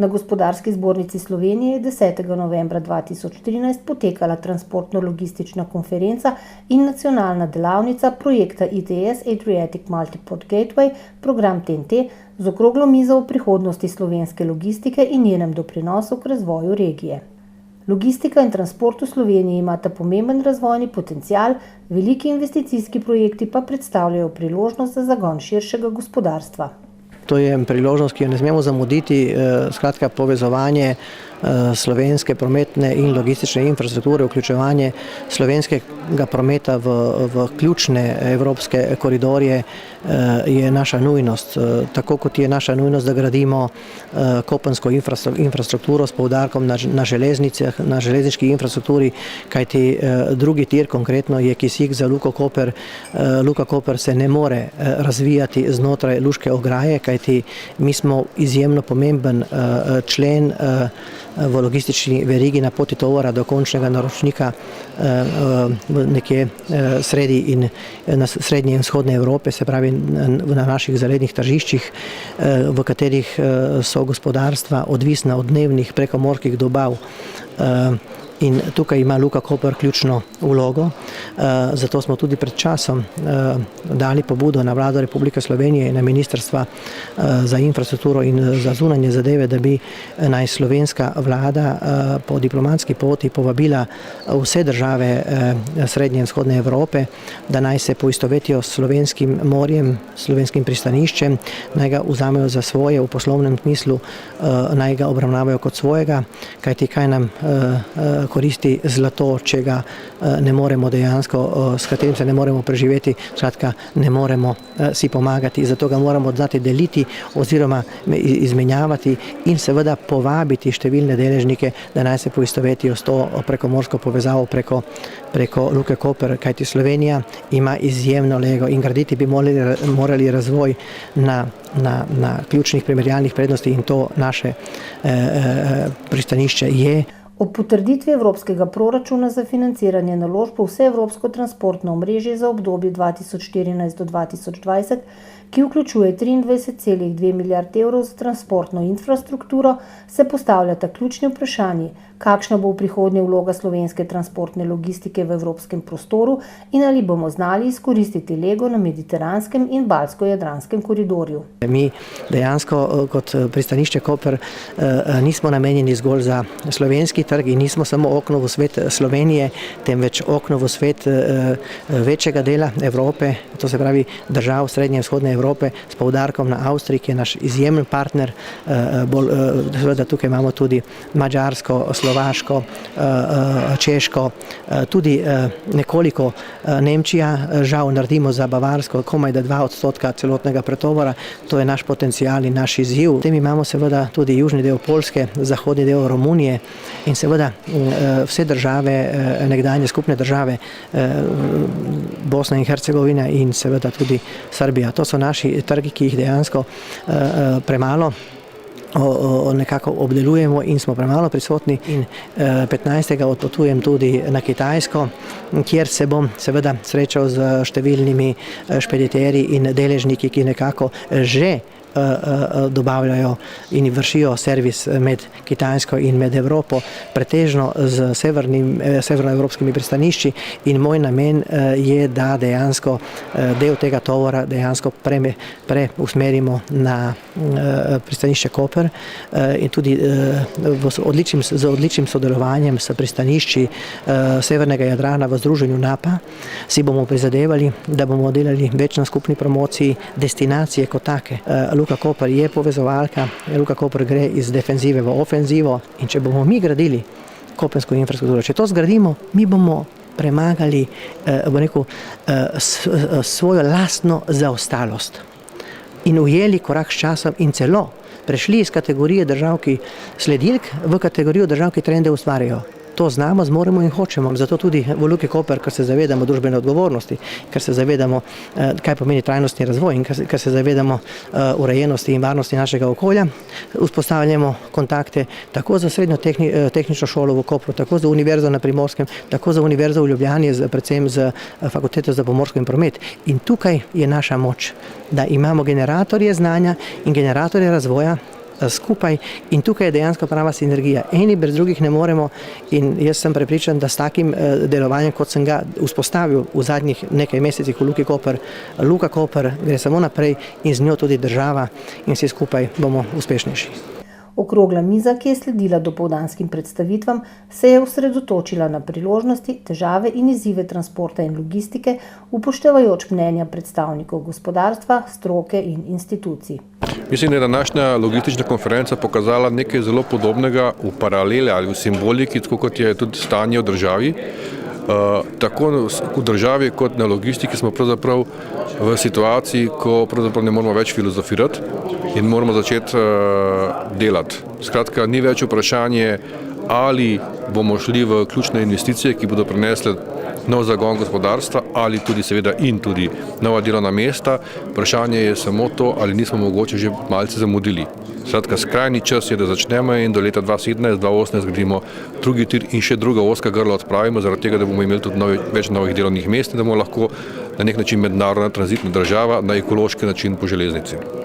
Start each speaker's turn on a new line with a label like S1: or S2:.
S1: Na Gospodarski zbornici Slovenije je 10. novembra 2013 potekala transportno-logistična konferenca in nacionalna delavnica projekta ITS Adriatic Multiport Gateway, program TEN-T, z okroglo mizo o prihodnosti slovenske logistike in njenem doprinosu k razvoju regije. Logistika in transport v Sloveniji imata pomemben razvojni potencial, veliki investicijski projekti pa predstavljajo priložnost za zagon širšega gospodarstva.
S2: To je priložnost, ki jo ne smemo zamuditi, skratka povezovanje slovenske prometne in logistične infrastrukture, vključevanje slovenskega prometa v ključne evropske koridorje je naša nujnost. Tako kot je naša nujnost, da gradimo kopensko infrastrukturo s poudarkom na železnicah, na železniški infrastrukturi, kajti drugi tir konkretno je kisik za Luko Koper. Luka Koper se ne more razvijati znotraj luške ograje, kajti mi smo izjemno pomemben člen v logistični verigi na poti tovora do končnega naročnika nekje srednje in vzhodne Evrope, se pravi na naših zalednih tržiščih, v katerih so gospodarstva odvisna od dnevnih prekomorskih dobav. In tukaj ima Luka Koper ključno vlogo, zato smo tudi pred časom dali pobudo na Vlado Republike Slovenije in na Ministrstva za infrastrukturo in za zunanje zadeve, da bi naj slovenska vlada po diplomatski poti povabila vse države srednje in vzhodne Evrope, da naj se poistovetijo s slovenskim morjem, slovenskim pristaniščem, naj ga vzamejo za svoje v poslovnem smislu, naj ga obravnavajo kot svojega, kajti kaj nam koristi zlato, če ga ne moremo dejansko, s katerim se ne moremo preživeti, skratka ne moremo si pomagati, zato ga moramo znati deliti oziroma izmenjavati in seveda povabiti številne deležnike, da naj se poistovetijo s to prekomorsko povezavo preko Luke Koper, kajti Slovenija ima izjemno lego in graditi bi morali razvoj na ključnih primerjalnih prednosti in to naše pristanišče je.
S1: Ob potrditvi evropskega proračuna za financiranje naložb v vseevropsko transportno omrežje za obdobje 2014 do 2020, ki vključuje 23,2 milijard evrov za transportno infrastrukturo, se postavljata ključni vprašanji, kakšna bo v prihodnje vloga slovenske transportne logistike v evropskem prostoru in ali bomo znali izkoristiti lego na mediteranskem in baltsko-jadranskem koridorju.
S2: Mi dejansko kot pristanišče Koper nismo namenjeni zgolj za slovenski trg in nismo samo okno v svet Slovenije, temveč okno v svet večjega dela Evrope, to se pravi držav srednje in vzhodne Evrope, s poudarkom na Avstriji, ki je naš izjemen partner. Seveda tukaj imamo tudi Madžarsko, Slovaško, Češko, tudi nekoliko Nemčija, žal naredimo za Bavarsko komaj da 2% celotnega pretovora, to je naš potencial in naš izziv. Potem imamo seveda tudi južni del Poljske, zahodni del Romunije in seveda vse države, nekdanje skupne države, Bosna in Hercegovina in seveda tudi Srbija. To so naši trgi, ki jih dejansko premalo nekako obdelujemo in smo premalo prisotni. In 15. odpotujem tudi na Kitajsko, kjer se bom seveda srečal z številnimi špediterji in deležniki, ki nekako že dobavljajo in vršijo servis med Kitajsko in med Evropo, pretežno z severnoevropskimi pristanišči in moj namen je, da dejansko del tega tovora dejansko preusmerimo na pristanišče Koper in tudi z odličnim sodelovanjem s pristanišči severnega Jadrana v združenju NAPA si bomo prizadevali, da bomo delali več na skupni promociji destinacije kot take. Luka Koper je povezovalka, Luka Koper gre iz defenzive v ofenzivo in če bomo mi gradili kopensko infrastrukturo, če to zgradimo, mi bomo premagali svojo lastno zaostalost in ujeli korak s časom in celo prešli iz kategorije držav, ki sledilk v kategorijo držav, ki trende ustvarjajo. To znamo, zmoremo in hočemo. Zato tudi v Luki Koper, ker se zavedamo družbene odgovornosti, ker se zavedamo, kaj pomeni trajnostni razvoj in ker se zavedamo urejenosti in varnosti našega okolja, vzpostavljamo kontakte tako za srednjo tehnično šolo v Kopru, tako za univerzo na Primorskem, tako za univerzo v Ljubljani, predvsem z fakulteto za pomorsko in promet. In tukaj je naša moč, da imamo generatorje znanja in generatorje razvoja skupaj in tukaj je dejansko prava sinergija. Eni brez drugih ne moremo in jaz sem prepričan, da s takim delovanjem, kot sem ga vzpostavil v zadnjih nekaj mesecih v Luki Koper, Luka Koper gre samo naprej in z njo tudi država in vsi skupaj bomo uspešnejši.
S1: Okrogla miza, ki je sledila dopoldanskim predstavitvam, se je osredotočila na priložnosti, težave in izzive transporta in logistike, upoštevajoč mnenja predstavnikov gospodarstva, stroke in institucij.
S3: Mislim, da je današnja logistična konferenca pokazala nekaj zelo podobnega v paraleli ali v simboliki, tako kot je tudi stanje v državi. Tako v državi kot na logistiki smo pravzaprav v situaciji, ko pravzaprav ne moramo več filozofirati in moramo začeti delati. Skratka, ni več vprašanje, ali bomo šli v ključne investicije, ki bodo prinesle nov zagon gospodarstva ali tudi seveda in tudi nova delovna mesta. Vprašanje je samo to, ali nismo mogoče že malce zamudili. Skratka, skrajni čas je, da začnemo in do leta 2017-2018 gradimo drugi tir in še druga ozka grla odpravimo, zaradi tega, da bomo imeli tudi več novih delovnih mest in da bomo lahko na nek način mednarodna tranzitna država na ekološki način po železnici.